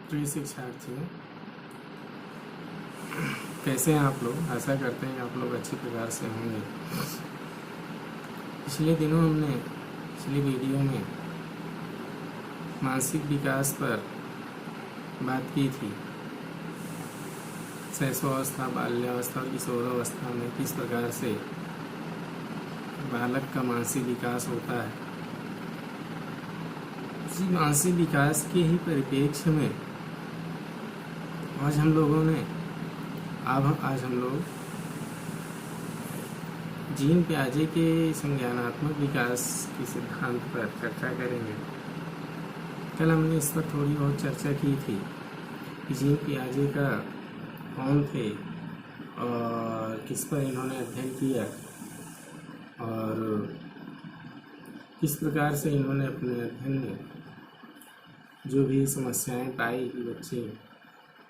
प्रिय शिक्षार्थियों, कैसे हैं आप लोग। आशा करते हैं आप लोग अच्छी प्रकार से होंगे। पिछले दिनों हमने पिछली वीडियो में मानसिक विकास पर बात की थी। शैशवावस्था, बाल्यावस्था और किशोरावस्था में किस प्रकार से बालक का मानसिक विकास होता है। उसी मानसिक विकास के ही परिप्रेक्ष्य में आज हम लोग जीन पियाजे के संज्ञानात्मक विकास के सिद्धांत पर चर्चा करेंगे। कल हमने इस पर थोड़ी बहुत चर्चा की थी कि जीन पियाजे का कौन थे और किस पर इन्होंने अध्ययन किया और किस प्रकार से इन्होंने अपने अध्ययन में जो भी समस्याएं पाई कि बच्चे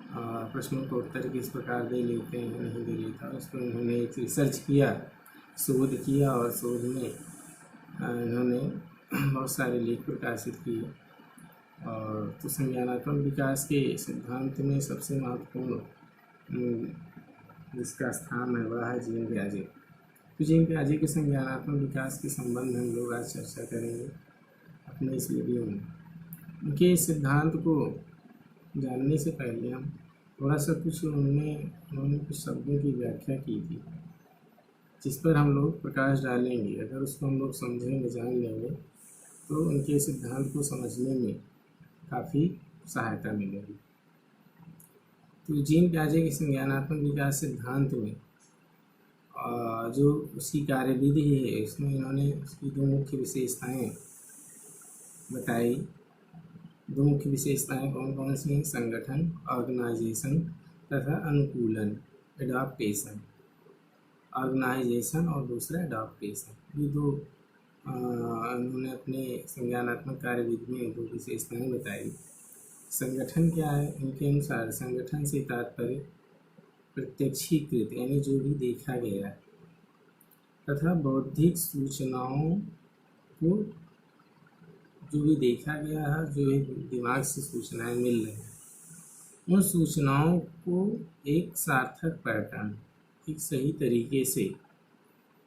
प्रश्नों का उत्तर किस प्रकार दे लेते हैं, नहीं दे लेता, उस पर इन्होंने एक रिसर्च किया, शोध किया और शोध में इन्होंने बहुत सारे लेख प्रकाशित किए। और तो संज्ञानात्मक विकास के सिद्धांत में सबसे महत्वपूर्ण जिसका स्थान है वह है जीन पियाजे। तो जीन पियाजे के संज्ञानात्मक विकास के संबंध में हम लोग आज चर्चा करेंगे अपने इस वीडियो में। उनके सिद्धांत को जानने से पहले हम थोड़ा सा कुछ उन्होंने कुछ शब्दों की व्याख्या की थी जिस पर हम लोग प्रकाश डालेंगे। अगर उसको हम लोग समझेंगे, जान लेंगे तो उनके सिद्धांत को समझने में काफ़ी सहायता मिलेगी। तो जीन पियाजे के संज्ञानात्मक विकास सिद्धांत में जो उसकी कार्यविधि है उसमें इन्होंने उसकी दो मुख्य विशेषताएं बताई। दो मुख्य विशेषताएं कौन कौन सी हैं? संगठन, ऑर्गेनाइजेशन तथा अनुकूलन, एडॉप्टेशन। ऑर्गेनाइजेशन और दूसरा एडॉप्टेशन, ये दो उन्होंने अपने संज्ञानात्मक कार्यविधि में दो विशेषताएं बताई। संगठन क्या है? इनके अनुसार संगठन से तात्पर्य प्रत्यक्षीकृत यानी जो भी देखा गया तथा बौद्धिक सूचनाओं को जो भी देखा गया है, जो दिमाग से सूचनाएं मिल रही हैं, उन सूचनाओं को एक सार्थक पैटर्न, एक सही तरीके से,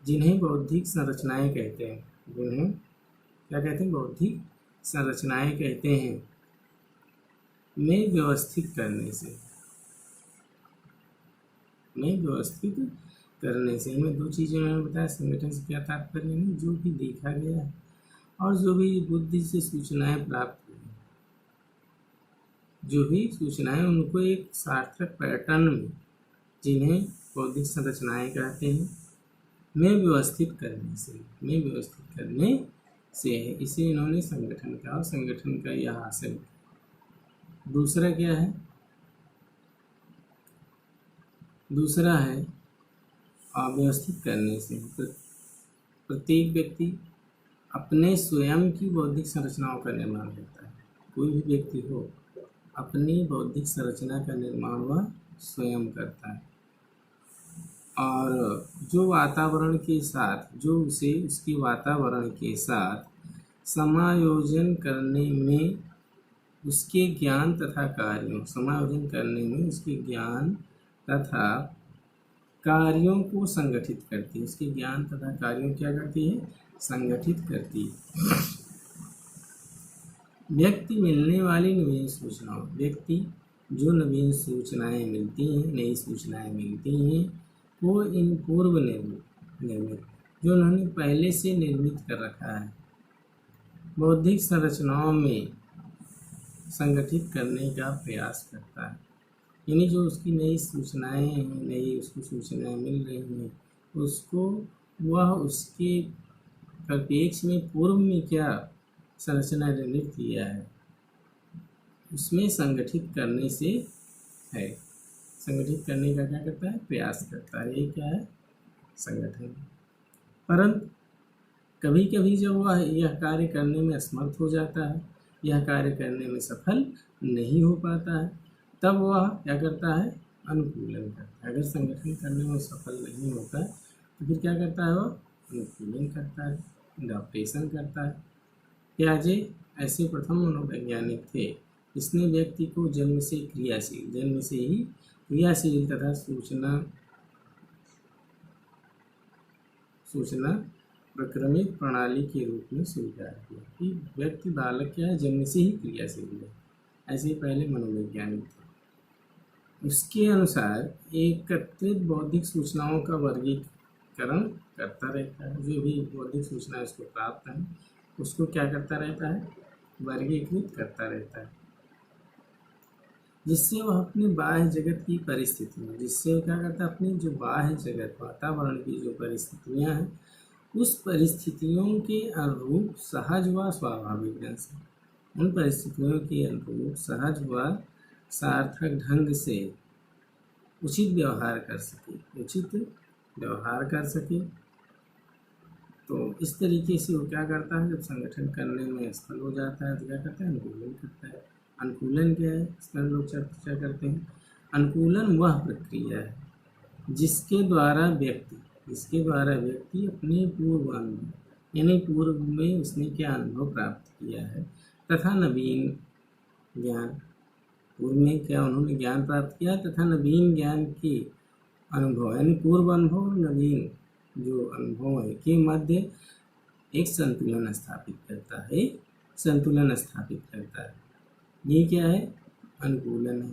जिन्हें बौद्धिक संरचनाएं कहते हैं, जिन्हें क्या कहते हैं? बौद्धिक संरचनाएं कहते हैं, में व्यवस्थित करने से। इनमें दो चीज़ें मैंने बताया। संगठन से क्या तात्पर्य? नहीं, जो भी देखा गया है और जो भी बुद्धि से सूचनाएं प्राप्त हुई, जो भी सूचनाएं उनको एक सार्थक पैटर्न में, जिन्हें बौद्धिक संरचनाएं कहते हैं, में व्यवस्थित करने से है। इसे इन्होंने संगठन कहा और संगठन का यह हासिल। दूसरा क्या है? दूसरा है अव्यवस्थित करने से। प्रत्येक व्यक्ति अपने स्वयं की बौद्धिक संरचनाओं का निर्माण करता है। कोई भी व्यक्ति हो, अपनी बौद्धिक संरचना का निर्माण वह स्वयं करता है और जो वातावरण के साथ, जो उसे उसके वातावरण के साथ समायोजन करने में उसके ज्ञान तथा कार्यों, समायोजन करने में उसके ज्ञान तथा कार्यों को संगठित करती है। उसके ज्ञान तथा कार्यों क्या करती है? संगठित करती है। व्यक्ति मिलने वाली नवीन सूचनाओं, व्यक्ति जो नवीन सूचनाएं मिलती हैं, नई सूचनाएं मिलती हैं, वो इन पूर्व निर्मित जो उन्होंने पहले से निर्मित कर रखा है, बौद्धिक संरचनाओं में संगठित करने का प्रयास करता है। यानी जो उसकी नई सूचनाएं हैं, नई उसको सूचनाएं मिल रही हैं, उसको वह उसके परिप्रेक्ष्य में पूर्व में क्या संरचना निर्मित किया है उसमें संगठित करने से है। संगठित करने का क्या करता है? प्रयास करता है। ये क्या है? संगठन। परंतु कभी कभी जब वह यह कार्य करने में असमर्थ हो जाता है, यह कार्य करने में सफल नहीं हो पाता है, तब वह क्या करता है? अनुकूलन करता है। अगर संगठन करने में सफल नहीं होता तो फिर क्या करता है? वह अनुकूलन करता है, एडॉप्टेशन करता है। पियाजे ऐसे प्रथम मनोवैज्ञानिक थे इसने व्यक्ति को जन्म से ही क्रियाशील तथा सूचना प्रक्रमित प्रणाली के रूप में स्वीकार किया कि व्यक्ति बालक क्या है, जन्म से ही क्रियाशील है। ऐसे पहले मनोवैज्ञानिक थे। उसके अनुसार एकत्रित बौद्धिक सूचनाओं का वर्गीकरण करता रहता है। जो भी बौद्धिक सूचना उसको प्राप्त है उसको क्या करता रहता है, वर्गीकृत करता रहता है, जिससे वह अपने बाह्य जगत की परिस्थितियों, जिससे क्या करता है, अपनी जो बाह्य जगत वातावरण की जो परिस्थितियाँ हैं उस परिस्थितियों के अनुरूप सहज व स्वाभाविक ढंग से, उन परिस्थितियों के अनुरूप सहज व सार्थक ढंग से उचित व्यवहार कर सके। तो इस तरीके से वो क्या करता है, जब संगठन करने में सफल हो जाता है तो क्या करता है, अनुकूलन करता है। अनुकूलन क्या है, इस पर हम लोग चर्चा करते हैं। अनुकूलन वह प्रक्रिया है जिसके द्वारा व्यक्ति अपने पूर्व अनुभव यानी पूर्व में उसने क्या अनुभव प्राप्त किया है तथा नवीन ज्ञान, पूर्व में क्या उन्होंने ज्ञान प्राप्त किया तथा नवीन ज्ञान के अनुभव यानी पूर्व अनुभव और नवीन जो अनुभव है के मध्य एक संतुलन स्थापित करता है। ये क्या है, अनुकूलन है।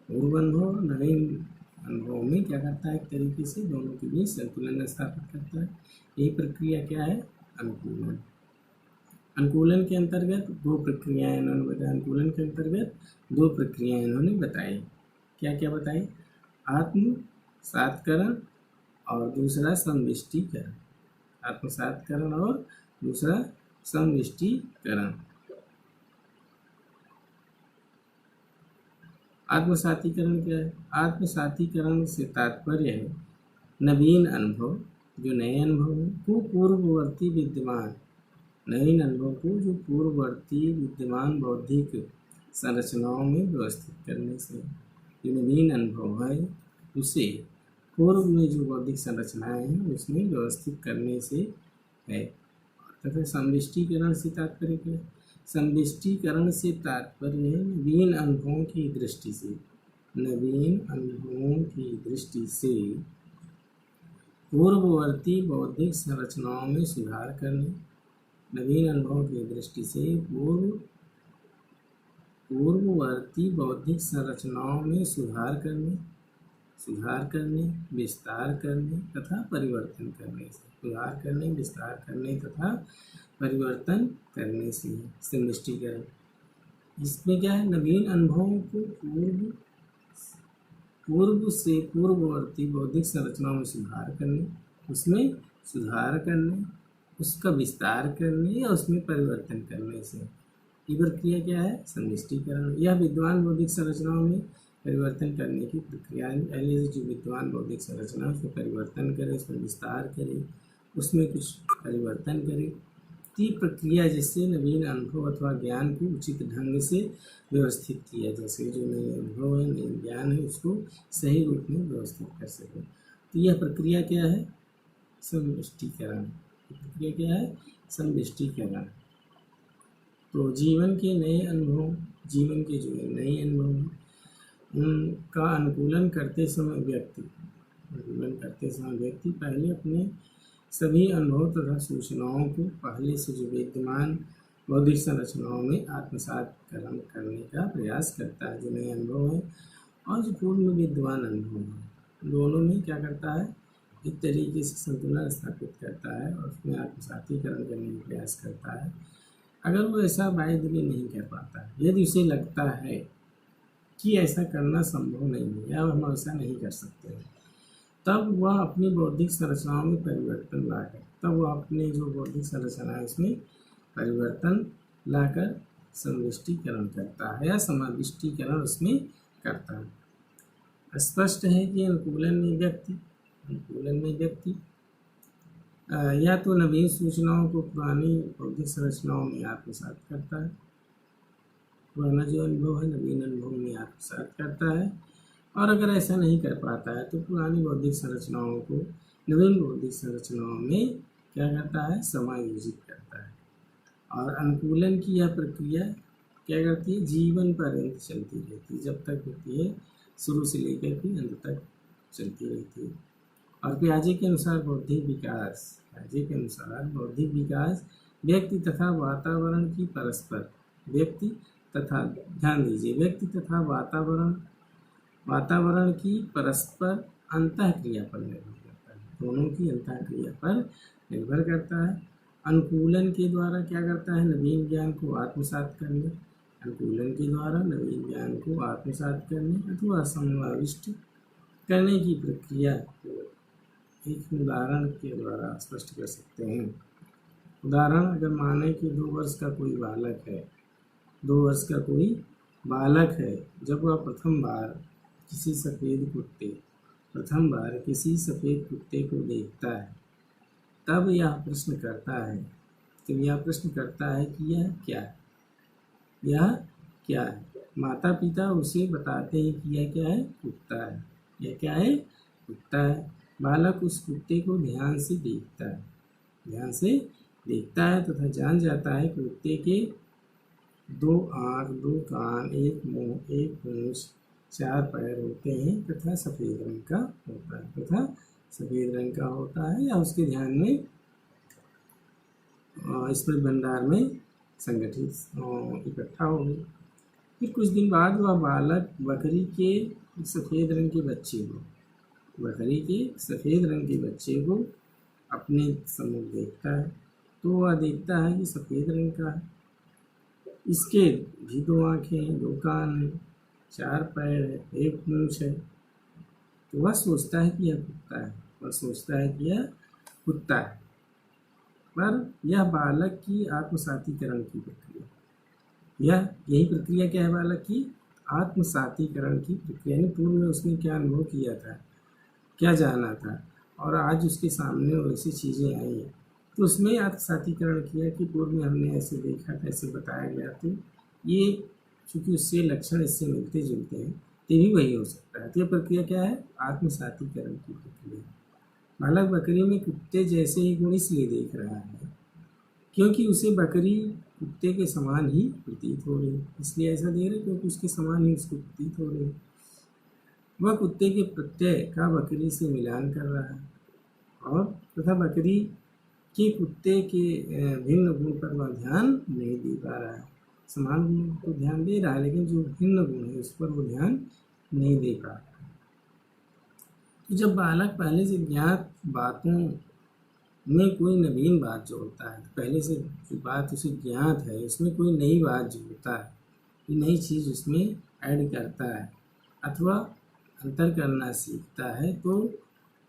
पूर्व अनुभव और नवीन अनुभव में क्या करता है, एक तरीके से दोनों के बीच संतुलन स्थापित करता है। यही प्रक्रिया क्या है, अनुकूलन। अनुकूलन के अंतर्गत दो प्रक्रियाएं इन्होंने बताई। क्या क्या बताई, आत्मसात्करण और दूसरा संविष्टीकरण। आत्मसात्करण और दूसरा संविष्टीकरण। आत्मसातीकरण क्या है, आत्मसातीकरण से तात्पर्य है नवीन अनुभव, जो नए अनुभव को पूर्ववर्ती विद्यमान बौद्धिक संरचनाओं में व्यवस्थित करने से। जो नवीन अनुभव है उसे पूर्व में जो बौद्धिक संरचनाएं हैं उसमें व्यवस्थित करने से है। तथा संविष्टीकरण से तात्पर्य क्या है, संविष्टीकरण से तात्पर्य है नवीन अनुभवों की दृष्टि से पूर्ववर्ती बौद्धिक संरचनाओं में सुधार करने। नवीन अनुभवों की दृष्टि से पूर्ववर्ती बौद्धिक संरचनाओं में सुधार करने, विस्तार करने तथा परिवर्तन करने से संविष्टीकरण। इसमें क्या है, नवीन अनुभवों को पूर्व से पूर्ववर्ती बौद्धिक संरचनाओं में सुधार करने, उसका विस्तार करने या उसमें परिवर्तन करने से। ये प्रक्रिया क्या है, संविष्टीकरण। यह विद्वान बौद्धिक संरचनाओं में परिवर्तन करने की प्रक्रिया है। पहले से जो विद्वान बौद्धिक संरचना उसमें परिवर्तन करे, उसमें विस्तार करे, उसमें कुछ परिवर्तन करे। ती प्रक्रिया जिससे नवीन अनुभव अथवा ज्ञान को उचित ढंग से व्यवस्थित किया, जैसे जो नए अनुभव है, नए ज्ञान है, उसको सही रूप में व्यवस्थित कर सके। तो यह प्रक्रिया क्या है, संविष्टीकरण। प्रक्रिया क्या है, संविष्टीकरण। तो जीवन के जो नए अनुभव हैं उनका अनुकूलन करते समय व्यक्ति पहले अपने सभी अनुभव तथा सूचनाओं को पहले से जो विद्यमान बौद्धिक संरचनाओं में आत्मसात्करण करने का प्रयास करता है। जो नए अनुभव है और जो पूर्व में विद्यमान अनुभव है, दोनों में क्या करता है, एक तरीके से संतुलन स्थापित करता है और उसमें आत्मसातीकरण करने का प्रयास करता है। अगर वो ऐसा बाह्य नहीं कर पाता है, यदि उसे लगता है कि ऐसा करना संभव नहीं है या हम ऐसा नहीं कर सकते हैं, तब वह अपनी बौद्धिक संरचनाओं में परिवर्तन लाकर संविष्टीकरण करता है या समाविष्टीकरण उसमें करता है। स्पष्ट है कि अनुकूलन में व्यक्ति या तो नवीन सूचनाओं को पुरानी बौद्धिक संरचनाओं में आत्मसात करता है, पुराना जो अनुभव है नवीन अनुभव में आत्मसात करता है, और अगर ऐसा नहीं कर पाता है तो पुरानी बौद्धिक संरचनाओं को नवीन बौद्धिक संरचनाओं में क्या करता है, समायोजित करता है। और अनुकूलन की यह प्रक्रिया क्या करती है, जीवन पर्यंत चलती रहती है, जब तक होती है शुरू से लेकर के अंत तक चलती रहती है। और पियाजे के अनुसार बौद्धिक विकास व्यक्ति तथा वातावरण की परस्पर व्यक्ति तथा ध्यान दीजिए व्यक्ति तथा वातावरण की परस्पर अंतःक्रिया पर निर्भर करता है, दोनों की अंतःक्रिया पर निर्भर करता है। अनुकूलन के द्वारा क्या करता है, नवीन ज्ञान को आत्मसात करने अथवा समाविष्ट करने की प्रक्रिया को एक उदाहरण के द्वारा स्पष्ट कर सकते हैं। उदाहरण, अगर माने कि 2 वर्ष का कोई बालक है, जब वह प्रथम बार किसी सफ़ेद कुत्ते को देखता है, तब यह प्रश्न करता है कि यह क्या है। माता पिता उसे बताते हैं कि यह क्या है, कुत्ता है। बालक उस कुत्ते को ध्यान से देखता है तथा जान जाता है कि कुत्ते के 2 आँख, 2 कान, 1 मुंह, 1 पूँछ, 4 पैर होते हैं तथा सफ़ेद रंग का होता है या उसके ध्यान में स्मृति भंडार में संगठित इकट्ठा हो गए। फिर कुछ दिन बाद वह बालक बकरी के सफ़ेद रंग के बच्चे को अपने सम्मुख देखता है, तो वह देखता है कि सफ़ेद रंग का है। इसके भी 2 आँखें, 2 कान हैं, 4 पैर है, 1 पूँछ है। तो वह सोचता है कि यह कुत्ता है। पर यह बालक की आत्मसातीकरण की प्रक्रिया, यही प्रक्रिया क्या है, बालक की आत्मसातीकरण की प्रक्रिया। यानी पूर्व में उसने क्या अनुभव किया था, क्या जाना था, और आज उसके सामने वैसी चीज़ें आई हैं, तो उसमें आत्मसातीकरण किया कि पूर्व में हमने ऐसे देखा था, ऐसे बताया गया। तो ये चूँकि उससे लक्षण इससे मिलते जुलते हैं, तो भी वही हो सकता है। तो यह प्रक्रिया क्या है, आत्मसातीकरण की प्रक्रिया। बालक बकरी में कुत्ते जैसे ही गुण इसलिए देख रहा है क्योंकि उसे बकरी कुत्ते के समान ही प्रतीत हो रही है, इसलिए ऐसा देख रहे क्योंकि उसके समान ही उसको प्रतीत हो रही है। वह कुत्ते के प्रत्यय का बकरी से मिलान कर रहा है और तथा बकरी के कुत्ते के भिन्न गुण पर वह ध्यान नहीं दे पा रहा है। समान गुण को ध्यान दे रहा है, लेकिन जो भिन्न गुण है उस पर वो ध्यान नहीं दे पा रहा। तो जब बालक पहले से ज्ञात बातों में कोई नवीन बात जोड़ता है, पहले से जो बात उसे ज्ञात है उसमें कोई नई बात जोड़ता है, नई चीज़ उसमें ऐड करता है अथवा अंतर करना सीखता है, तो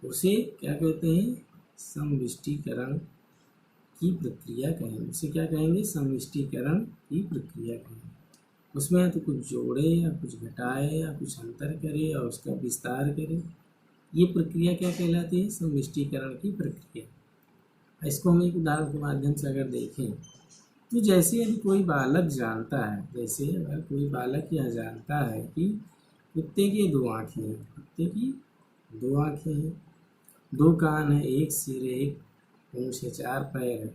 उसे क्या कहते हैं, समविष्टीकरण की प्रक्रिया कहेंगे। उसे क्या कहेंगे, समविष्टीकरण की प्रक्रिया कहेंगे। उसमें या तो कुछ जोड़े या कुछ घटाए या कुछ अंतर करे और उसका विस्तार करे, ये प्रक्रिया क्या कहलाती है, समविष्टीकरण की प्रक्रिया। इसको हम एक उदाहरण के माध्यम से अगर देखें तो जैसे यदि कोई बालक जानता है, अगर कोई बालक यह जानता है कि कुत्ते की 2 आँखें हैं, 2 कान है, 1 सिर है, 1 पूँछ है, 4 पैर है।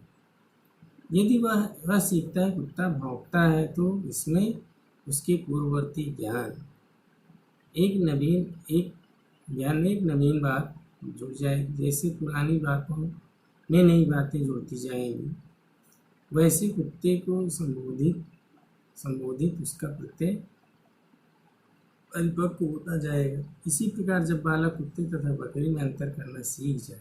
यदि वह सीखता है कुत्ता भौंकता है, तो इसमें उसके पूर्ववर्ती ज्ञान एक नवीन बात जुड़ जाएगी। जैसे पुरानी बातों में नई बातें जुड़ती जाएंगी, वैसे कुत्ते को संबोधित उसका प्रत्यय परिपक्व होता जाएगा। इसी प्रकार जब बालक कुत्ते तथा बकरी में अंतर करना सीख जाए,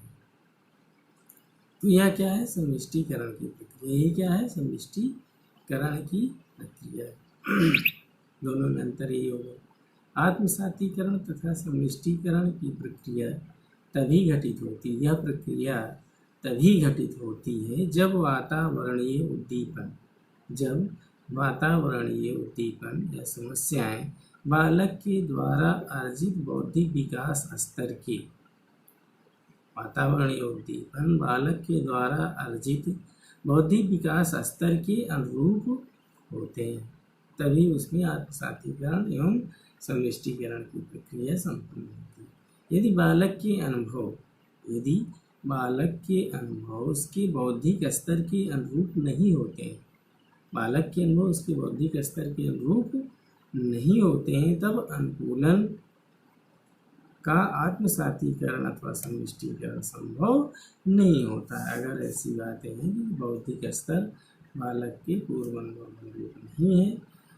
तो यह क्या है, समविष्टीकरण की प्रक्रिया। यही क्या है, समविष्टीकरण की प्रक्रिया। दोनों में अंतर यही होगा। आत्मसातीकरण तथा समविष्टीकरण की प्रक्रिया तभी घटित होती है, यह प्रक्रिया तभी घटित होती है जब वातावरणीय उद्दीपन या समस्याएं बालक के द्वारा अर्जित बौद्धिक विकास स्तर के अनुरूप होते हैं, तभी उसमें आत्मसातीकरण एवं समविष्टीकरण की प्रक्रिया संपन्न होती है। यदि बालक के अनुभव उसके बौद्धिक स्तर के अनुरूप नहीं होते हैं, बालक के अनुभव उसके बौद्धिक स्तर के अनुरूप नहीं होते हैं, तब अनुकूलन का आत्मसातीकरण अथवा समष्टीकरण संभव नहीं होता है। अगर ऐसी बातें हैं कि बौद्धिक स्तर बालक के पूर्व अनुभव अनुरूप नहीं है,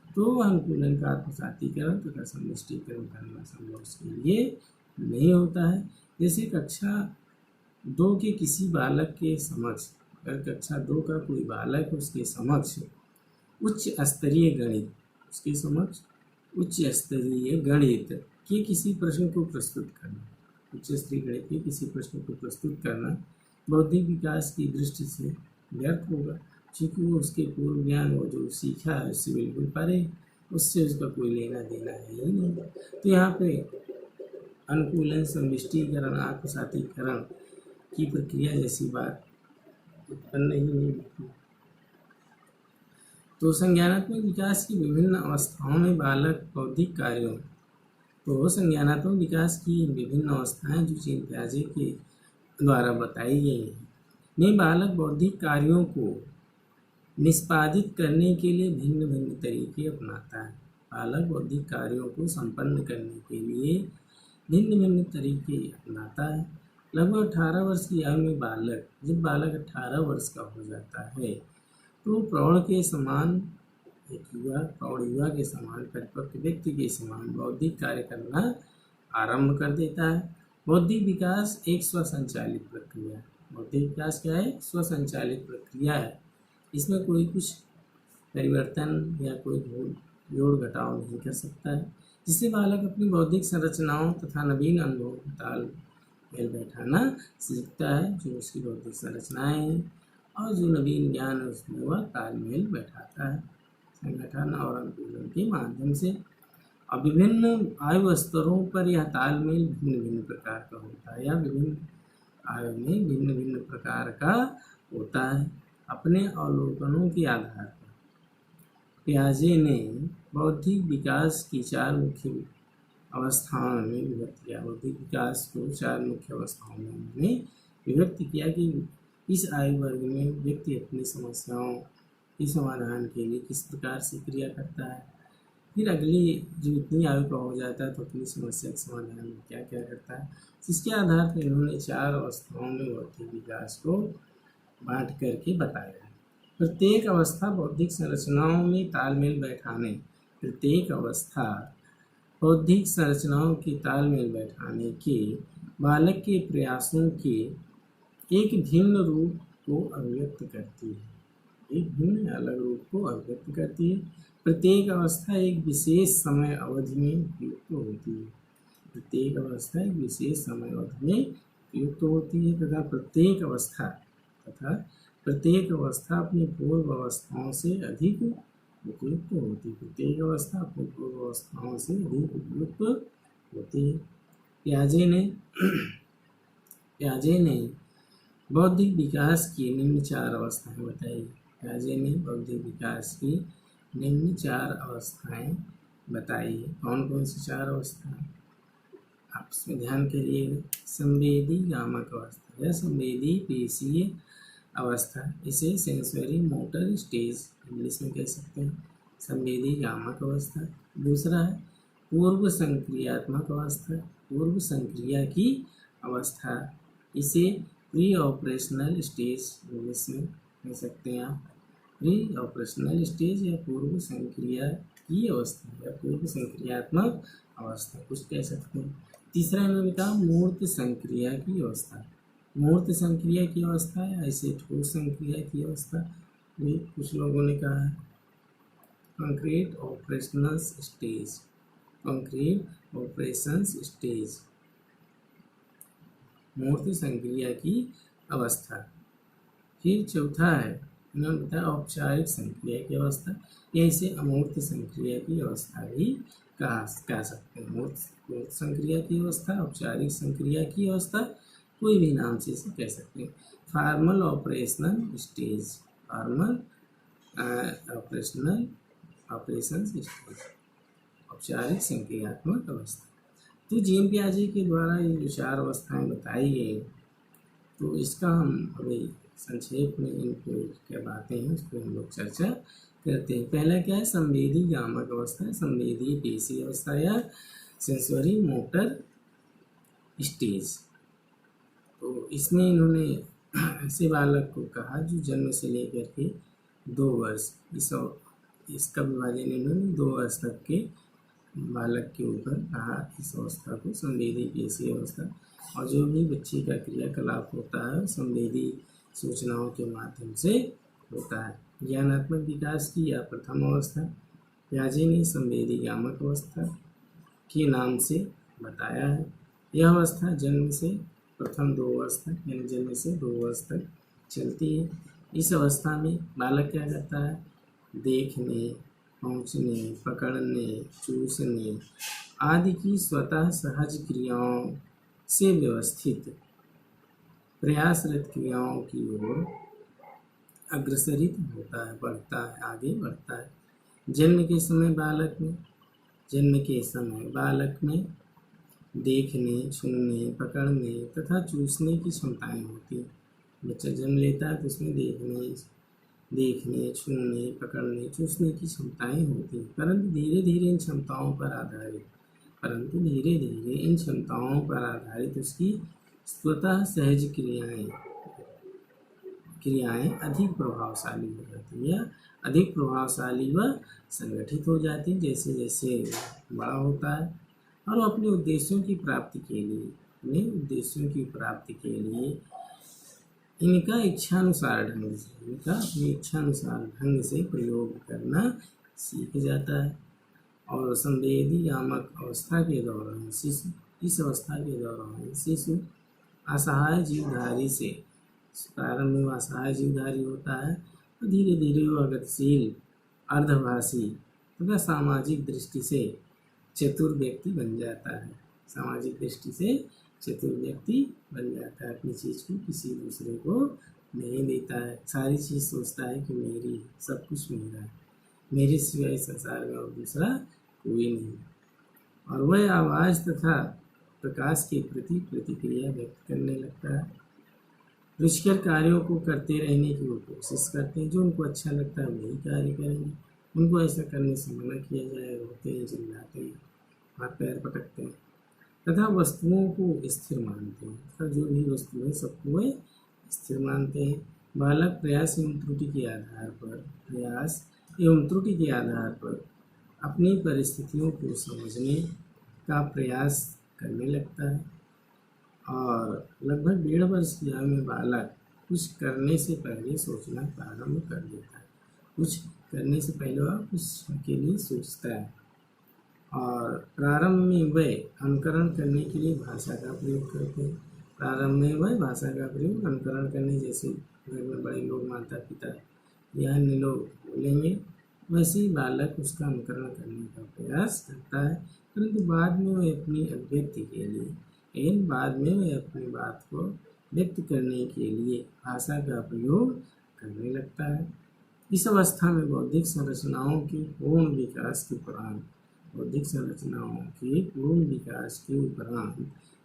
तो अनुकूलन का आत्मसातीकरण तथा समष्टीकरण करना संभव उसके लिए नहीं होता है। जैसे कक्षा 2 के किसी बालक के समक्ष, अगर कक्षा 2 का कोई बालक उसके समक्ष उच्च स्तरीय गणित, उसके समक्ष उच्च स्तरीय गणित के किसी प्रश्न को प्रस्तुत करना, उच्च स्तरीय गणित के किसी प्रश्न को प्रस्तुत करना बौद्धिक विकास की दृष्टि से व्यर्थ होगा, क्योंकि वो उसके पूर्व ज्ञान, वो जो सीखा है उससे बिल्कुल परे, उससे उसका कोई लेना देना है ही नहीं। तो यहाँ पे अनुकूलन, समष्टीकरण, आत्मसातीकरण की प्रक्रिया जैसी बात उत्पन्न ही नहीं होती। तो संज्ञानात्मक विकास की विभिन्न अवस्थाओं में बालक बौद्धिक कार्यों, तो संज्ञानात्मक विकास की विभिन्न अवस्थाएं जो जीन पियाजे के द्वारा बताई गई हैं, में बालक बौद्धिक कार्यों को निष्पादित करने के लिए भिन्न भिन्न तरीके अपनाता है। बालक बौद्धिक कार्यों को संपन्न करने के लिए भिन्न भिन्न तरीके अपनाता है। लगभग 18 वर्ष की आयु में बालक, जब बालक 18 वर्ष का हो जाता है, तो प्रौढ़ के समान, एक युवा, प्रौढ़ युवा के समान, परिपक्व व्यक्ति के समान बौद्धिक कार्य करना आरंभ कर देता है। बौद्धिक विकास एक स्वसंचालित प्रक्रिया है। बौद्धिक विकास क्या है? स्वसंचालित प्रक्रिया है। इसमें कोई कुछ परिवर्तन या कोई जोड़ घटाव नहीं कर सकता है, जिससे बालक अपनी बौद्धिक संरचनाओं तथा नवीन अनुभवों का तालमेल बैठाना सीखता है। जो उसकी बौद्धिक संरचनाएं हैं और जो नवीन ज्ञान है उसमें वह तालमेल बैठाता है संगठन और अनुकूलन के माध्यम से। और विभिन्न आयु स्तरों पर यह तालमेल भिन्न भिन्न प्रकार का होता है, या विभिन्न आयु में भिन्न भिन्न प्रकार का होता है। अपने अवलोकनों के आधार पर पियाजे ने बौद्धिक विकास की 4 मुख्य अवस्थाओं में विभक्त किया। बौद्धिक विकास को 4 मुख्य अवस्थाओं में उन्होंने विभक्त किया कि इस आयु वर्ग में व्यक्ति अपनी समस्याओं के समाधान के लिए किस प्रकार से क्रिया करता है, फिर अगली जो इतनी आयु का हो जाता है तो अपनी समस्या के समाधान में क्या क्या करता है। इसके आधार पर इन्होंने 4 अवस्थाओं में बौद्धिक विकास को बांट करके बताया है। प्रत्येक अवस्था बौद्धिक संरचनाओं में तालमेल बैठाने, प्रत्येक अवस्था बौद्धिक संरचनाओं के तालमेल बैठाने के बालक के प्रयासों के एक भिन्न रूप को अभिव्यक्त करती है, एक भिन्न अलग रूप को अभिव्यक्त करती है। प्रत्येक अवस्था एक विशेष समय अवधि में उपयुक्त होती है, प्रत्येक अवस्था एक विशेष समय अवधि में उपयुक्त होती है तथा प्रत्येक अवस्था अपनी पूर्व अवस्थाओं से अधिक उपयुक्त होती है, प्रत्येक अवस्था अपनी पूर्व अवस्थाओं से अधिक उपयुक्त होती है। पियाजे ने बौद्धिक विकास की निम्न 4 अवस्थाएं बताई। पियाजे ने बौद्धिक विकास की निम्न 4 अवस्थाएं बताई। कौन कौन सी 4 अवस्थाएं? आप इसमें ध्यान करिएगा। संवेदी गामक अवस्था या संवेदी पेशीय अवस्था, इसे सेंसरी मोटर स्टेज इंग्लिश में कह सकते हैं, संवेदी गामक अवस्था। दूसरा है पूर्व संक्रियात्मक अवस्था, पूर्व संक्रिया की अवस्था, इसे प्री ऑपरेशनल स्टेज इंग्लिश में कह सकते हैं आप। प्री ऑपरेशनल स्टेज या पूर्व संक्रिया की अवस्था या पूर्व संक्रियात्मक अवस्था कुछ कह सकते हैं। तीसरा इन्होंने कहा मूर्त संक्रिया की अवस्था, मूर्त संक्रिया की अवस्था या ऐसे ठोस संक्रिया की अवस्था भी कुछ लोगों ने कहा है। Concrete operational stage, concrete operations stage, मूर्त संक्रिया की अवस्था। फिर चौथा है इन्होंने बताया औपचारिक संक्रिया की अवस्था, या इसे अमूर्त संक्रिया की अवस्था भी कह सकते हैं। मूर्त संक्रिया की अवस्था, औपचारिक संक्रिया की अवस्था, कोई भी नाम से इसे कह सकते हैं। Formal operational stage, formal operations stage, औपचारिक संक्रियात्मक अवस्था। तो जीन पियाजे के द्वारा ये जो 4 अवस्थाएं बताई गई, तो इसका हम अभी संक्षेप में इन पर क्या बातें हैं उस पर हम लोग चर्चा करते हैं। पहला क्या है, संवेदी गामक अवस्था, संवेदी पेशी अवस्था या सेंसरी मोटर स्टेज। तो इसमें इन्होंने ऐसे बालक को कहा जो जन्म से लेकर के 2 वर्ष, इसका विभाजन इन्होंने 2 वर्ष तक के बालक के ऊपर कहा। इस अवस्था को संवेदी पेशी अवस्था, और जो भी बच्चे का क्रियाकलाप होता है संवेदी सूचनाओं के माध्यम से होता है। ज्ञानात्मक विकास की या प्रथम अवस्था पियाजे ने संवेदी गामक अवस्था के नाम से बताया है। यह अवस्था जन्म से प्रथम 2 वर्ष तक, यानी जन्म से 2 वर्ष तक चलती है। इस अवस्था में बालक क्या करता है, देखने, पहुँचने, पकड़ने, चूसने आदि की स्वतः सहज क्रियाओं से व्यवस्थित प्रयासरत क्रियाओं की ओर अग्रसरित होता है, बढ़ता है, आगे बढ़ता है। जन्म के समय बालक में देखने, छूने, पकड़ने तथा चूसने की क्षमताएं होती हैं। बच्चा जन्म लेता है तो उसमें देखने, छूने, पकड़ने, चूसने की क्षमताएं होती हैं, परंतु धीरे धीरे इन क्षमताओं पर आधारित उसकी स्वतः सहज क्रियाएं अधिक प्रभावशाली हो जाती हैं या अधिक प्रभावशाली व संगठित हो जाती हैं जैसे जैसे बड़ा होता है, और अपने उद्देश्यों की प्राप्ति के लिए इनका अपनी इच्छानुसार ढंग से प्रयोग करना सीख जाता है। और संवेदी गामक अवस्था के दौरान शिशु असहाय जीवधारी से प्रारंभ में असहाय जीवधारी होता है और धीरे धीरे वह गतिशील, अर्धभाषी तथा सामाजिक दृष्टि से चतुर व्यक्ति बन जाता है। अपनी चीज़ को किसी दूसरे को नहीं देता है, सारी चीज़ सोचता है कि मेरी, सब कुछ मेरा है, मेरे सिवाय संसार में और दूसरा कोई नहीं। और वह आवाज़ तथा प्रकाश के प्रति प्रतिक्रिया व्यक्त करने लगता है। रुचिकर कार्यों को करते रहने की वो कोशिश करते हैं, जो उनको अच्छा लगता है वही कार्य करेंगे। उनको ऐसा करने से मना किया जाए, रोते हैं, चिल्लाते हैं, हाथ पैर पटकते हैं तथा वस्तुओं को स्थिर मानते हैं, तथा जो भी वस्तु है सबको वे स्थिर मानते हैं। बालक प्रयास एवं त्रुटि के आधार पर अपनी परिस्थितियों को समझने का प्रयास करने लगता है, और लगभग 1.5 वर्ष की आयु में बालक कुछ करने से पहले सोचना प्रारंभ कर देता है। कुछ करने से पहले वह कुछ के लिए सोचता है, और प्रारंभ में वह अनुकरण करने के लिए भाषा का प्रयोग करते हैं। अनुकरण करने, जैसे घर में बड़े लोग, माता पिता या अन्य लोग बोलेंगे, वैसे ही बालक उसका अनुकरण करने का प्रयास करता है, परंतु बाद में वह अपनी बात को व्यक्त करने के लिए भाषा का प्रयोग करने लगता है। इस अवस्था में बौद्धिक संरचनाओं के पूर्ण विकास के उपरांत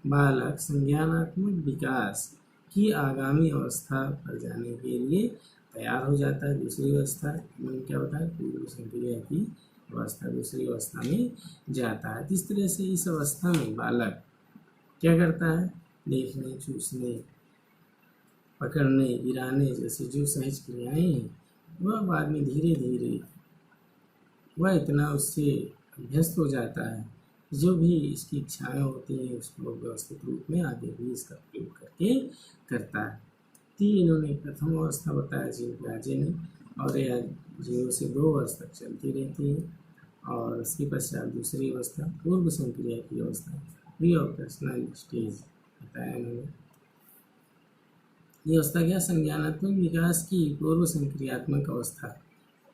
बालक संज्ञानात्मक विकास की आगामी अवस्था पर जाने के लिए तैयार हो जाता है। दूसरी अवस्था में क्या होता है, पूर्व संक्रिया की अवस्था, दूसरी अवस्था में जाता है। इस तरह से इस अवस्था में बालक क्या करता है, देखने, चूसने, पकड़ने, गिराने जैसे जो सहज क्रियाएं हैं वह बाद में धीरे धीरे वह इतना उससे अभ्यस्त हो जाता है, जो भी इसकी इच्छाएं होती हैं उसको व्यवस्थित रूप में आगे भी इसका प्रयोग करके करता है। इन्होंने प्रथम अवस्था बताया जीव पियाजे ने, और यह 0 से 2 वर्ष तक चलती रहती है। और उसके पश्चात दूसरी अवस्था पूर्व संक्रिया की अवस्था, प्री ऑपरेशनल स्टेज बताया इन्होंने। ये अवस्था क्या, संज्ञानात्मक विकास की पूर्व संक्रियात्मक अवस्था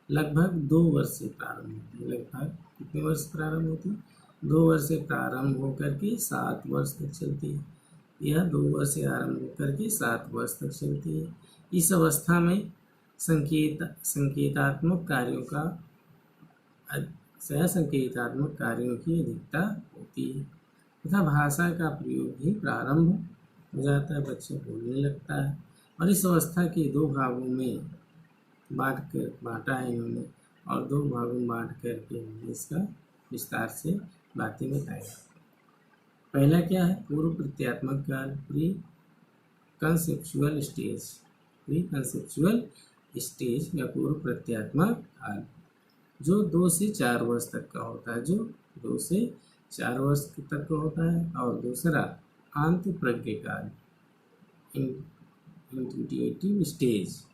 लगभग 2 वर्ष से प्रारंभ होती है। लगभग कितने वर्ष प्रारंभ होती है, 2 वर्ष से प्रारंभ होकर के 7 वर्ष तक चलती है। यह 2 वर्ष से आरंभ होकर के 7 वर्ष तक चलती है। इस अवस्था में संकेतात्मक कार्यों की अधिकता होती है तथा भाषा का प्रयोग भी प्रारंभ हो जाता है, बच्चे बोलने लगता है। और इस अवस्था के 2 भागों में बांटा है इन्होंने। और 2 भागों में बांट करके हमने इसका विस्तार से बातें बताई। पहला क्या है? पूर्व प्रत्यात्मक काल, pre conceptual stage. Pre conceptual stage या पूर्व प्रत्यात्मक काल जो 2 से 4 वर्ष तक का होता है, जो 2 से 4 वर्ष तक का होता है। और दूसरा आंतप्रज्ञ काल, इंट्यूटिव स्टेज,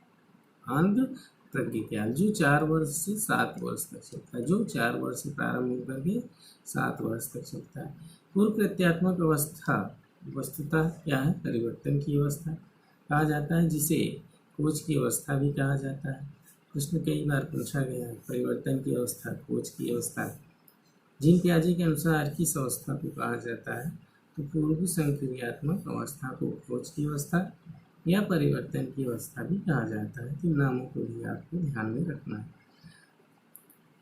आंतप्रज्ञ काल जो 4 वर्ष से 7 वर्ष तक चलता है, जो 4 वर्ष से प्रारंभ होकर के 7 वर्ष तक चलता है। पूर्व प्रत्यात्मक अवस्था वस्तुतः क्या है? परिवर्तन की अवस्था कहा जाता है, जिसे खोज की अवस्था भी कहा जाता है। प्रश्न कई बार पूछा गया है, परिवर्तन की अवस्था, खोज की अवस्था। जीन पियाजे के अनुसार किस अवस्था को कहा जाता है? तो पूर्व संक्रियात्मक अवस्था को खोज की अवस्था या परिवर्तन की अवस्था भी कहा जाता है। तो नामों को भी आपको ध्यान में रखना है।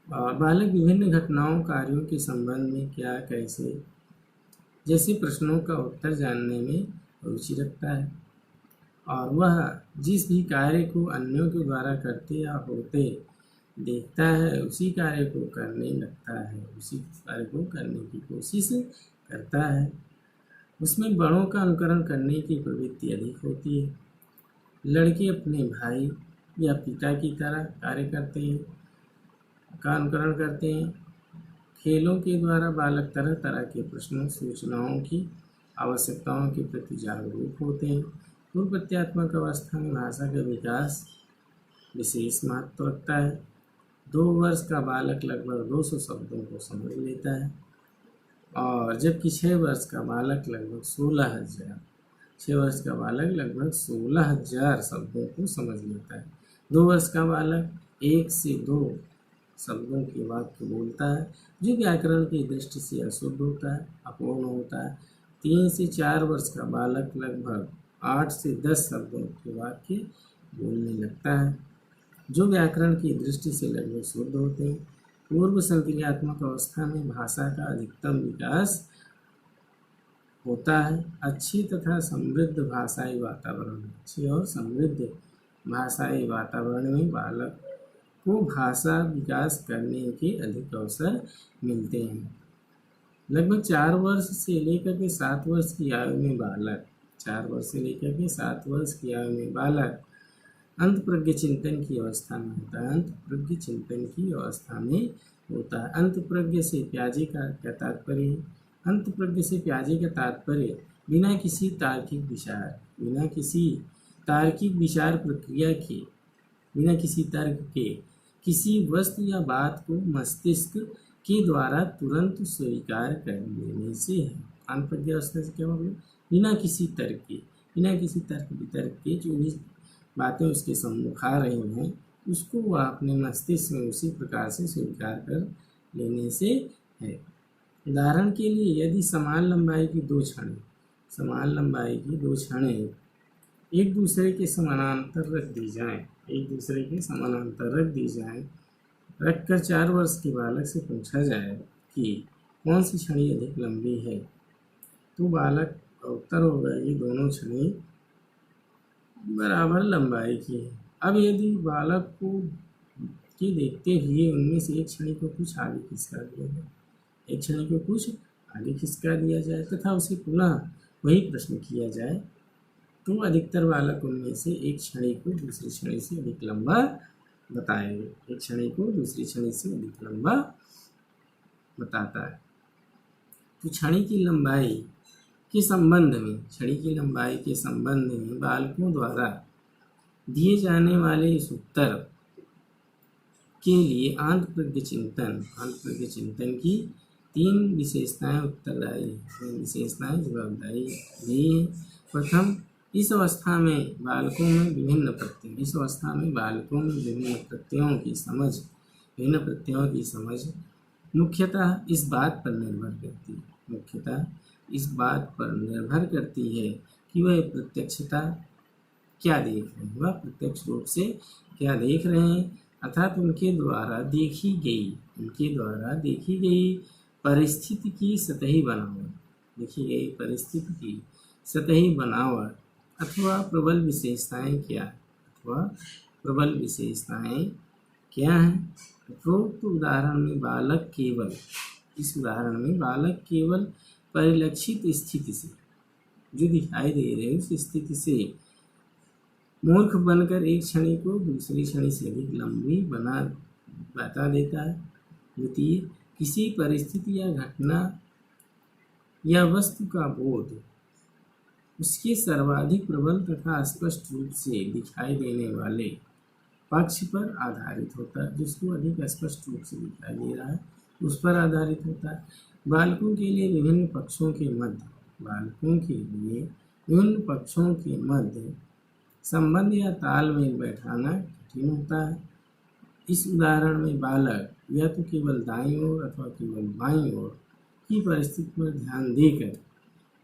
और बालक विभिन्न घटनाओं कार्यों के संबंध में क्या, कैसे जैसे प्रश्नों का उत्तर जानने में रुचि रखता है, और वह जिस भी कार्य को अन्यों के द्वारा करते या होते देखता है उसी कार्य को करने लगता है, उसी कार्य को करने की कोशिश करता है। उसमें बड़ों का अनुकरण करने की प्रवृत्ति अधिक होती है। लड़के अपने भाई या पिता की तरह कार्य करते हैं, का अनुकरण करते हैं। खेलों के द्वारा बालक तरह तरह के प्रश्नों, सूचनाओं की आवश्यकताओं के प्रति जागरूक होते हैं। पूर्व प्रत्यात्मक अवस्था में भाषा का विकास विशेष महत्व रखता है। 2 वर्ष का बालक लगभग 200 शब्दों को समझ लेता है, और जबकि 6 वर्ष का बालक लगभग 16,000 शब्दों को समझ लेता है। 2 वर्ष का बालक 1 से 2 शब्दों के वाक्य बोलता है, जो व्याकरण की दृष्टि से अशुद्ध होता है, अपूर्ण होता है। 3 से 4 वर्ष का बालक लगभग 8 से 10 शब्दों के वाक्य बोलने लगता है, जो व्याकरण की दृष्टि से लगभग शुद्ध होते हैं। पूर्व संक्रियात्मक अवस्था में भाषा का अधिकतम विकास होता है। अच्छी तथा समृद्ध भाषाई वातावरण, अच्छे और समृद्ध भाषाई वातावरण में बालक को भाषा विकास करने के अधिक अवसर मिलते हैं। लगभग 4 वर्ष से लेकर के 7 वर्ष की आयु में बालक, 4 वर्ष से लेकर के 7 वर्ष की आयु में बालक अंतप्रज्ञ चिंतन की अवस्था में होता है। अंतप्रज्ञ चिंतन की अवस्था में होता है। अंतप्रज्ञ से पियाजे का क्या तात्पर्य है? अंतप्रज्ञ से पियाजे का तात्पर्य बिना किसी तार्किक विचार प्रक्रिया के, बिना किसी तर्क के किसी वस्तु या बात को मस्तिष्क के द्वारा तुरंत स्वीकार कर लेने से है। अंतप्रज्ञ अवस्था से क्या मतलब? बिना किसी तर्क वितर्क के जो भी बातें उसके सम्मुख आ रही हैं, उसको वह अपने मस्तिष्क में उसी प्रकार से स्वीकार कर लेने से है। उदाहरण के लिए, यदि समान लंबाई की दो छड़ें एक दूसरे के समानांतर रख दी जाएं, रखकर 4 वर्ष के बालक से पूछा जाए कि कौन सी छड़ी अधिक लंबी है, तो बालक का उत्तर होगा ये दोनों छड़ें बराबर लंबाई की है। अब यदि बालक को कि देखते हुए उनमें से एक छड़ी को कुछ आगे खिसका दिया जाए तथा उसे पुनः वही प्रश्न किया जाए, तो अधिकतर बालक उनमें से एक छड़ी को दूसरी छड़ी से अधिक लंबा बताता है। तो छड़ी की लंबाई के संबंध में बालकों द्वारा दिए जाने वाले इस उत्तर के लिए आंतप्रज्ञ चिंतन की 3 विशेषताएं जवाबदारी है। प्रथम, इस अवस्था में बालकों में विभिन्न प्रत्ययों की समझ मुख्यतः इस बात पर निर्भर करती है कि वह प्रत्यक्ष रूप से क्या देख रहे हैं, अर्थात उनके द्वारा देखी गई परिस्थिति की सतही बनावट अथवा प्रबल विशेषताएं क्या हैं। उपरोक्त उदाहरण में बालक केवल, इस उदाहरण में बालक केवल परिलक्षित स्थिति से, जो दिखाई दे रही है उस स्थिति से मूर्ख बनकर एक क्षणी को दूसरी क्षणी से अधिक लंबी बता देता है। द्वितीय, किसी परिस्थिति या घटना या वस्तु का बोध उसके सर्वाधिक प्रबल तथा स्पष्ट रूप से दिखाई देने वाले पक्ष पर आधारित होता है। जिसको अधिक स्पष्ट रूप से दिखाई दे रहा है उस पर आधारित होता है। बालकों के लिए विभिन्न पक्षों के मध्य संबंध या तालमेल बैठाना कठिन होता है। इस उदाहरण में बालक या तो केवल दाईं ओर अथवा केवल बाईं ओर की परिस्थिति पर ध्यान देकर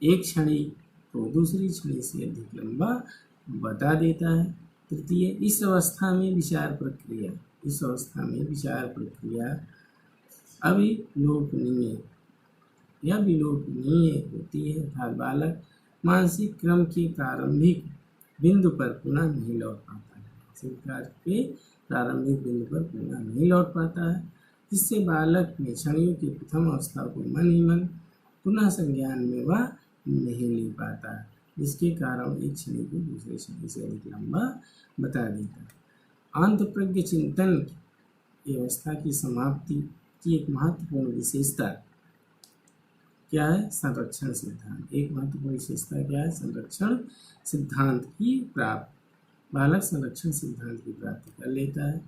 एक क्षणी को दूसरी क्षणी से अधिक लंबा बता देता है। तृतीय, इस अवस्था में विचार प्रक्रिया विलोपनीय होती है, अर्थात बालक मानसिक क्रम के प्रारंभिक बिंदु पर पुनः नहीं लौट पाता है, जिससे बालक में क्षणियों की प्रथम अवस्था को मन ही मन पुनः संज्ञान में वह नहीं ले पाता है, जिसके कारण एक क्षणी को दूसरे क्षणी से अधिक लंबा बता देता है। अंतःप्रज्ञ चिंतन की अवस्था की समाप्ति की एक महत्वपूर्ण विशेषता क्या है? संरक्षण सिद्धांत। एक महत्वपूर्ण विशेषता क्या है? संरक्षण सिद्धांत की प्राप्ति। बालक संरक्षण सिद्धांत की प्राप्ति कर लेता है।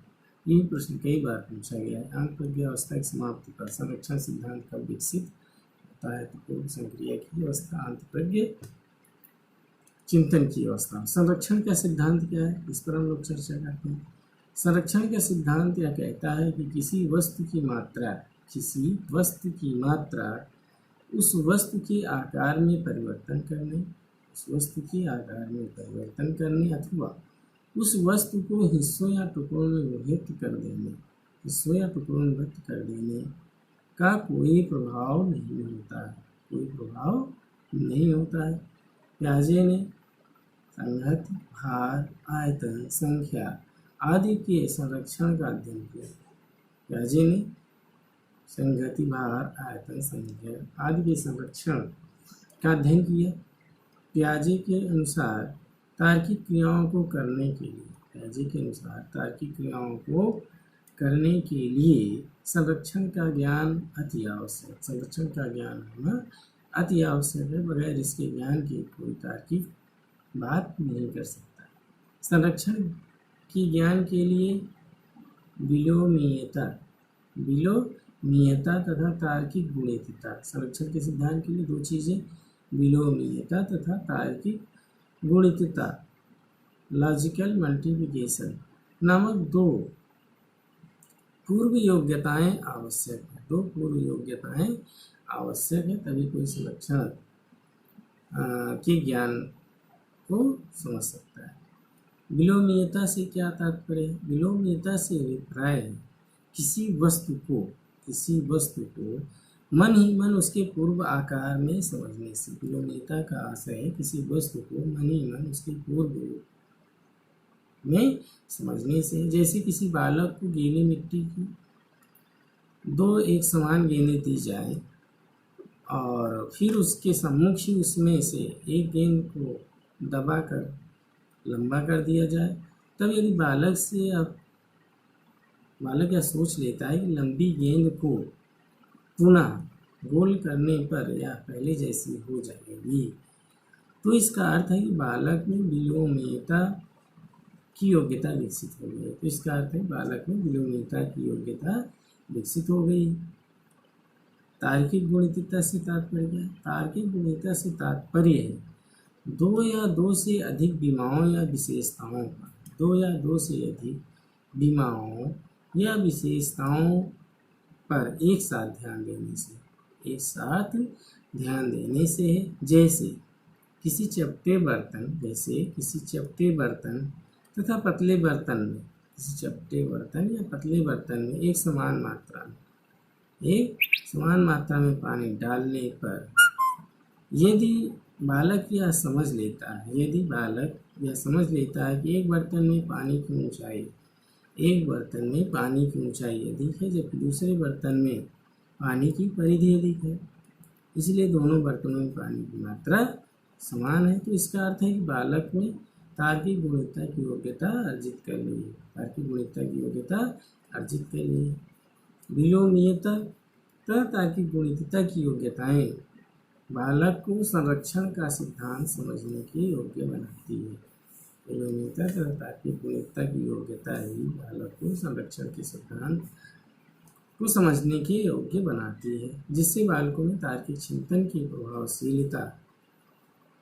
यही प्रश्न कई बार पूछा गया है। अंतःप्रज्ञ अवस्था की समाप्ति पर संरक्षण सिद्धांत कब विकसित होता है? तो पूर्व संक्रिया की अवस्था, अंतःप्रज्ञ चिंतन की अवस्था। संरक्षण का सिद्धांत क्या है? इस पर हम लोग चर्चा करते हैं। संरक्षण का सिद्धांत यह कहता है कि किसी वस्तु की मात्रा उस वस्तु के आकार में परिवर्तन करने अथवा उस वस्तु को हिस्सों या टुकड़ों में विभक्त कर देने का कोई प्रभाव नहीं होता है। प्याजे ने संगति, भार, आयतन, संख्या आदि के संरक्षण का अध्ययन किया। प्याजे ने संगति, भार, आयतन, संख्या आदि के संरक्षण का अध्ययन किया। प्याजे के अनुसार तार्किक क्रियाओं को करने के लिए संरक्षण का ज्ञान होना अति आवश्यक है। बगैर इसके ज्ञान के कोई तार्किक बात नहीं कर सकता। संरक्षण के ज्ञान के लिए विलोमीयता तथा तार्किक गुणितता। संरक्षण के सिद्धांत के लिए दो चीजें, विलोमीयता तथा तार्किक गुणितता, लॉजिकल मल्टीप्लिकेशन नामक दो पूर्व योग्यताएं आवश्यक है। तभी कोई संरक्षण के ज्ञान को समझ सकता है। विलोमीयता से क्या तात्पर्य है? विलोमीयता से अभिप्राय है किसी वस्तु को मन ही मन उसके पूर्व आकार में समझने से। विलोमीयता का आशय है किसी वस्तु को मन ही मन उसके पूर्व में समझने से। जैसे किसी बालक को गीली मिट्टी की दो एक समान गेंदें दी जाए और फिर उसके सम्मुख ही उसमें से एक गेंद को दबाकर लंबा कर दिया जाए, तब यदि बालक यह सोच लेता है कि लंबी गेंद को पुनः गोल करने पर यह पहले जैसी हो जाएगी, तो इसका अर्थ है कि बालक में विलोमीयता की योग्यता विकसित हो गई। तार्किक गुणितता से तात्पर्य क्या है? तार्किक गुणितता से तात्पर्य है दो या दो से अधिक विमाओं या विशेषताओं पर एक साथ ध्यान देने से है। जैसे किसी चपटे बर्तन तथा पतले बर्तन में एक समान मात्रा में पानी डालने पर यदि बालक यह समझ लेता है कि एक बर्तन में पानी की ऊंचाई एक बर्तन में पानी की ऊंचाई अधिक है जबकि दूसरे बर्तन में पानी की परिधि अधिक है, इसलिए दोनों बर्तनों में पानी की मात्रा समान है। तो इसका अर्थ है कि बालक में तार्किक गुणितता की योग्यता अर्जित कर ली है, तार्किक गुणितता की योग्यता अर्जित कर ली है। विलोमीयता तार्किक गुणितता की योग्यताएं बालक को संरक्षण का सिद्धांत समझने के योग्य बनाती है। विलोमीयता तथा तार्किक गुणितता की योग्यता ही बालक को संरक्षण के सिद्धांत को समझने के योग्य बनाती है, जिससे बालकों में तार्किक चिंतन की प्रभावशीलता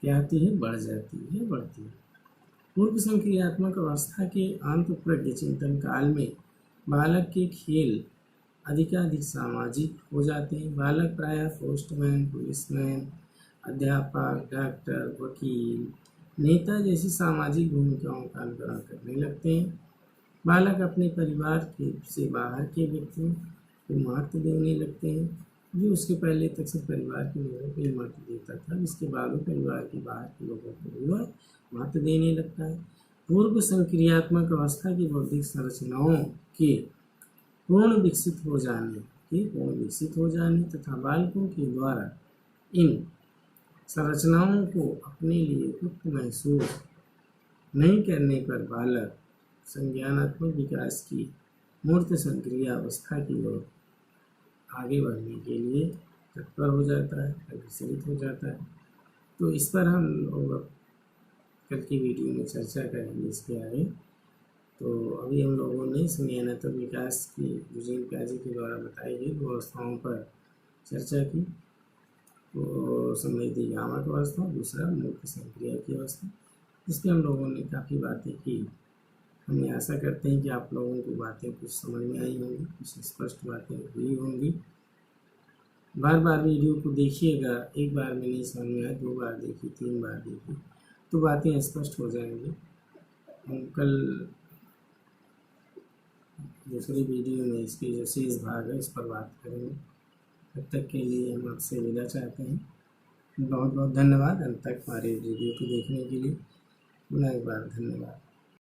क्या होती है, बढ़ जाती है, बढ़ती है। पूर्व संक्रियात्मक अवस्था के अंत प्रज्ञ चिंतन काल में बालक के खेल अधिकाधिक सामाजिक हो जाते हैं। बालक प्रायः पोस्टमैन, पुलिसमैन, अध्यापक, डॉक्टर, वकील, नेता जैसी सामाजिक भूमिकाओं का अनुकरण करने लगते हैं। बालक अपने परिवार के से बाहर के व्यक्तियों को महत्व देने लगते हैं, जो उसके पहले तक सिर्फ परिवार के लोगों को ही महत्व देता था, इसके बाद वो परिवार के बाहर के लोगों को भी वह महत्व देने लगता है। पूर्व संक्रियात्मक अवस्था की बौद्धिक संरचनाओं के पूर्ण विकसित हो जाने तथा बालकों के द्वारा इन संरचनाओं को अपने लिए उपयुक्त महसूस नहीं करने पर बालक संज्ञानात्मक विकास की मूर्त संक्रिय अवस्था की ओर आगे बढ़ने के लिए तत्पर हो जाता है, अग्रसरित हो जाता है। तो इस पर हम लोग कल की वीडियो में चर्चा करेंगे इसके आगे। तो अभी हम लोगों ने संज्ञानात्मक विकास की यूजीन पियाजे के द्वारा बताई गई दो अवस्थाओं पर चर्चा की। तो संवेदी गामक अवस्था, दूसरा मूर्त संक्रिया की अवस्था, इस पर हम लोगों ने काफ़ी बातें की। हमें आशा करते हैं कि आप लोगों को बातें कुछ समझ में आई होंगी, कुछ स्पष्ट बातें हुई होंगी। बार बार वीडियो को देखिएगा, एक बार में नहीं समझ में आए, 2 बार देखिए, 3 बार देखिए, तो बातें स्पष्ट हो जाएंगी। हम कल दूसरी वीडियो में इसकी जो शेष भाग है इस पर बात करेंगे। तब तक के लिए हम आपसे विदा चाहते हैं। बहुत बहुत धन्यवाद अंत तक हमारे वीडियो को देखने के लिए। पुनः एक बार धन्यवाद।